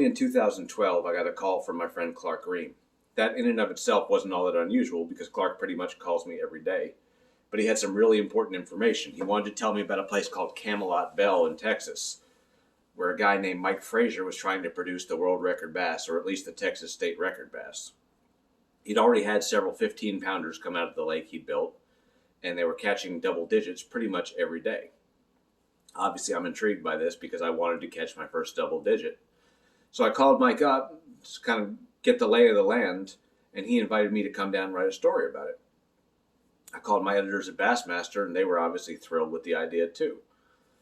Finally, in 2012, I got a call from my friend Clark Reehm. That in and of itself wasn't all that unusual because Clark pretty much calls me every day. But he had some really important information. He wanted to tell me about a place called Camelot Bell in Texas, where a guy named Mike Frazier was trying to produce the world record bass, or at least the Texas state record bass. He'd already had several 15-pounders come out of the lake he'd built, and they were catching double digits pretty much every day. Obviously, I'm intrigued by this because I wanted to catch my first double digit. So I called Mike up to kind of get the lay of the land, and he invited me to come down and write a story about it. I called my editors at Bassmaster, and they were obviously thrilled with the idea too.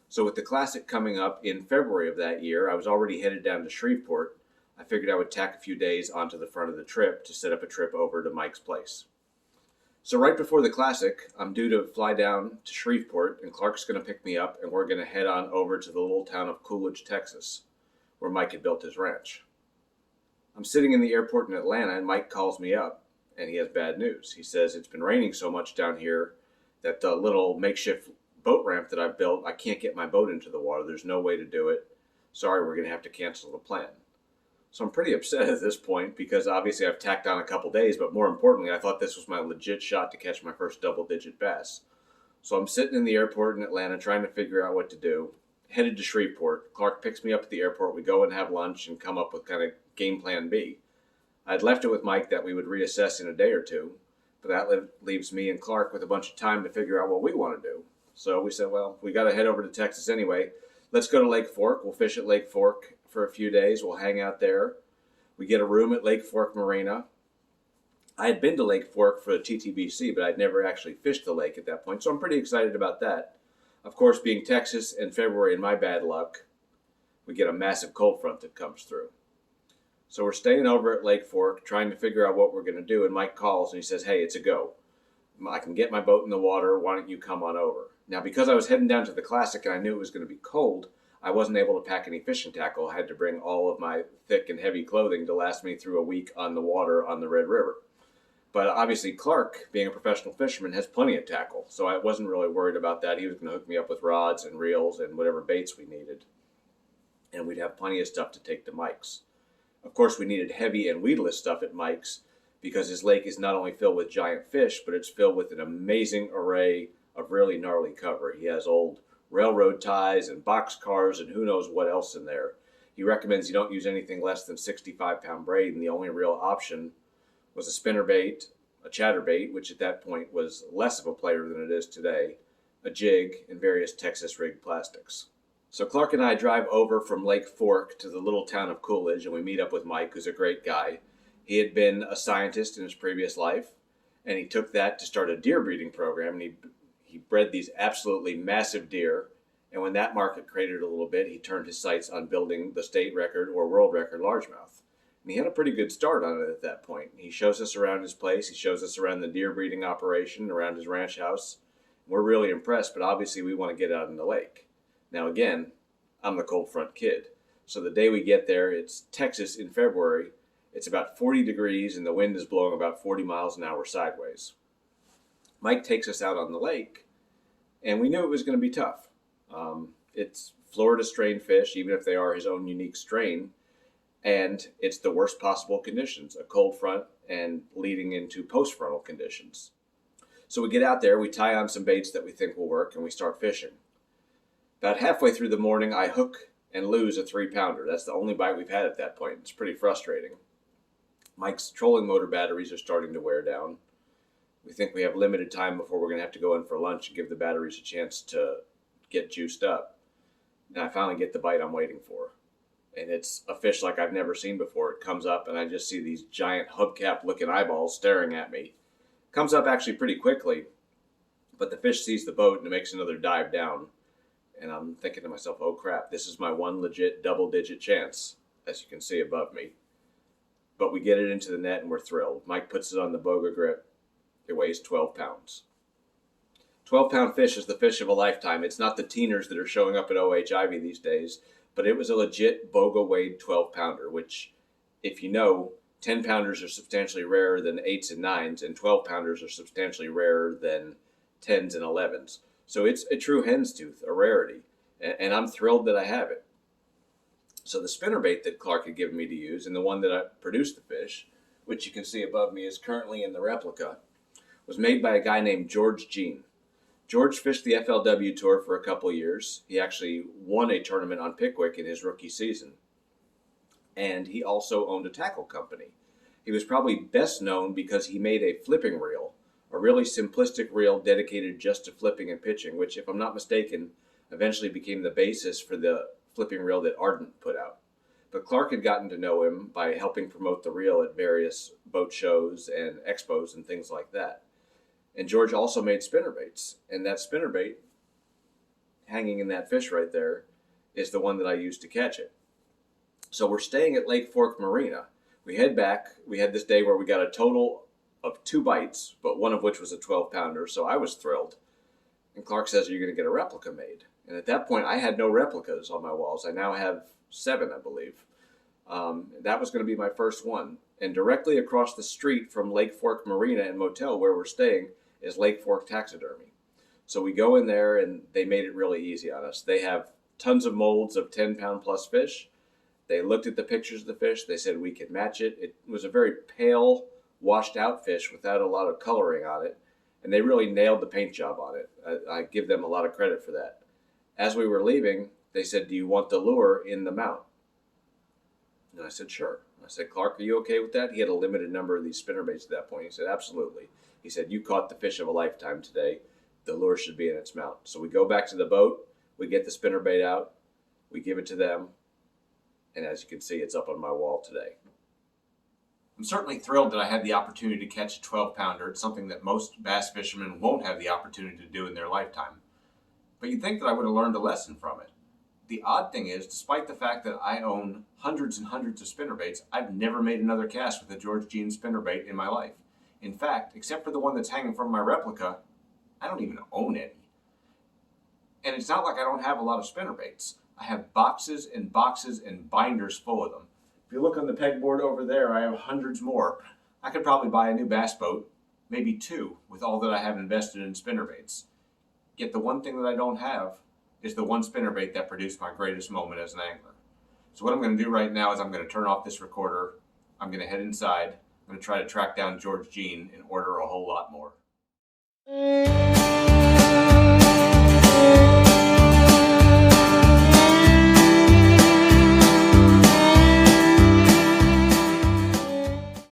So with the Classic coming up in February of that year, I was already headed down to Shreveport. I figured I would tack a few days onto the front of the trip to set up a trip over to Mike's place. So right before the Classic, I'm due to fly down to Shreveport, and Clark's going to pick me up, and we're going to head on over to the little town of Coolidge, Texas, where Mike had built his ranch. I'm sitting in the airport in Atlanta, and Mike calls me up, and he has bad news. He says, it's been raining so much down here that the little makeshift boat ramp that I've built, I can't get my boat into the water. There's no way to do it. Sorry, we're going to have to cancel the plan. So I'm pretty upset at this point because obviously I've tacked on a couple days, but more importantly, I thought this was my legit shot to catch my first double-digit bass. So I'm sitting in the airport in Atlanta trying to figure out what to do. Headed to Shreveport. Clark picks me up at the airport. We go and have lunch and come up with kind of game plan B. I'd left it with Mike that we would reassess in a day or two, but that leaves me and Clark with a bunch of time to figure out what we want to do. So we said, well, we got to head over to Texas anyway. Let's go to Lake Fork. We'll fish at Lake Fork for a few days. We'll hang out there. We get a room at Lake Fork Marina. I had been to Lake Fork for the TTBC, but I'd never actually fished the lake at that point, so I'm pretty excited about that. Of course, being Texas in February and my bad luck, we get a massive cold front that comes through. So we're staying over at Lake Fork, trying to figure out what we're going to do, and Mike calls and he says, hey, it's a go. I can get my boat in the water. Why don't you come on over? Now, because I was heading down to the Classic and I knew it was going to be cold, I wasn't able to pack any fishing tackle. I had to bring all of my thick and heavy clothing to last me through a week on the water on the Red River. But obviously Clark, being a professional fisherman, has plenty of tackle, so I wasn't really worried about that. He was going to hook me up with rods and reels and whatever baits we needed, and we'd have plenty of stuff to take to Mike's. Of course, we needed heavy and weedless stuff at Mike's because his lake is not only filled with giant fish, but it's filled with an amazing array of really gnarly cover. He has old railroad ties and box cars and who knows what else in there. He recommends you don't use anything less than 65-pound braid, and the only real option was a spinnerbait, a chatterbait, which at that point was less of a player than it is today, a jig, and various Texas rigged plastics. So Clark and I drive over from Lake Fork to the little town of Coolidge, and we meet up with Mike, who's a great guy. He had been a scientist in his previous life, and he took that to start a deer breeding program, and he bred these absolutely massive deer. And when that market cratered a little bit, he turned his sights on building the state record or world record largemouth. And he had a pretty good start on it at that point. He shows us around his place. He shows us around the deer breeding operation, around his ranch house. We're really impressed, but obviously we want to get out in the lake. Now again, I'm the cold front kid. So the day we get there, it's Texas in February. It's about 40 degrees and the wind is blowing about 40 miles an hour sideways. Mike takes us out on the lake, and we knew it was going to be tough. It's Florida strain fish, even if they are his own unique strain, and it's the worst possible conditions, a cold front and leading into post-frontal conditions. So we get out there, we tie on some baits that we think will work, and we start fishing. About halfway through the morning, I hook and lose a 3-pounder. That's the only bite we've had at that point. It's pretty frustrating. Mike's trolling motor batteries are starting to wear down. We think we have limited time before we're going to have to go in for lunch and give the batteries a chance to get juiced up. And I finally get the bite I'm waiting for. And it's a fish like I've never seen before. It comes up and I just see these giant hubcap looking eyeballs staring at me. Comes up actually pretty quickly, but the fish sees the boat and it makes another dive down. And I'm thinking to myself, oh crap, this is my one legit double-digit chance, as you can see above me. But we get it into the net and we're thrilled. Mike puts it on the Boga Grip. It weighs 12 pounds. 12-pound fish is the fish of a lifetime. It's not the teeners that are showing up at OH Ivy these days, but it was a legit Boga weighed 12-pounder, which, if you know, 10-pounders are substantially rarer than 8s and 9s, and 12-pounders are substantially rarer than 10s and 11s. So it's a true hen's tooth, a rarity, and I'm thrilled that I have it. So the spinnerbait that Clark had given me to use, and the one that I produced the fish, which you can see above me is currently in the replica, was made by a guy named George Jean. George fished the FLW Tour for a couple years. He actually won a tournament on Pickwick in his rookie season. And he also owned a tackle company. He was probably best known because he made a flipping reel, a really simplistic reel dedicated just to flipping and pitching, which, if I'm not mistaken, eventually became the basis for the flipping reel that Ardent put out. But Clark had gotten to know him by helping promote the reel at various boat shows and expos and things like that. And George also made spinnerbaits, and that spinnerbait hanging in that fish right there is the one that I used to catch it. So we're staying at Lake Fork Marina. We head back. We had this day where we got a total of 2 bites, but one of which was a 12-pounder, so I was thrilled. And Clark says, "Are you going to get a replica made?" And at that point, I had no replicas on my walls. I now have 7, I believe. That was going to be my first one. And directly across the street from Lake Fork Marina and Motel, where we're staying, is Lake Fork Taxidermy. So we go in there, and they made it really easy on us. They have tons of molds of 10-pound plus fish. They looked at the pictures of the fish. They said we could match it. It was a very pale, washed out fish without a lot of coloring on it. And they really nailed the paint job on it. I give them a lot of credit for that. As we were leaving, they said, "Do you want the lure in the mount?" And I said, "Sure." I said, "Clark, are you okay with that?" He had a limited number of these spinnerbaits at that point. He said, "Absolutely." He said, "You caught the fish of a lifetime today. The lure should be in its mount." So we go back to the boat. We get the spinnerbait out. We give it to them. And as you can see, it's up on my wall today. I'm certainly thrilled that I had the opportunity to catch a 12-pounder. It's something that most bass fishermen won't have the opportunity to do in their lifetime. But you'd think that I would have learned a lesson from it. The odd thing is, despite the fact that I own hundreds and hundreds of spinnerbaits, I've never made another cast with a George Jean spinnerbait in my life. In fact, except for the one that's hanging from my replica, I don't even own any. And it's not like I don't have a lot of spinnerbaits. I have boxes and boxes and binders full of them. If you look on the pegboard over there, I have hundreds more. I could probably buy a new bass boat, maybe 2, with all that I have invested in spinnerbaits. Yet the one thing that I don't have is the one spinnerbait that produced my greatest moment as an angler. So what I'm going to do right now is I'm going to turn off this recorder. I'm going to head inside. I'm going to try to track down George Jean and order a whole lot more.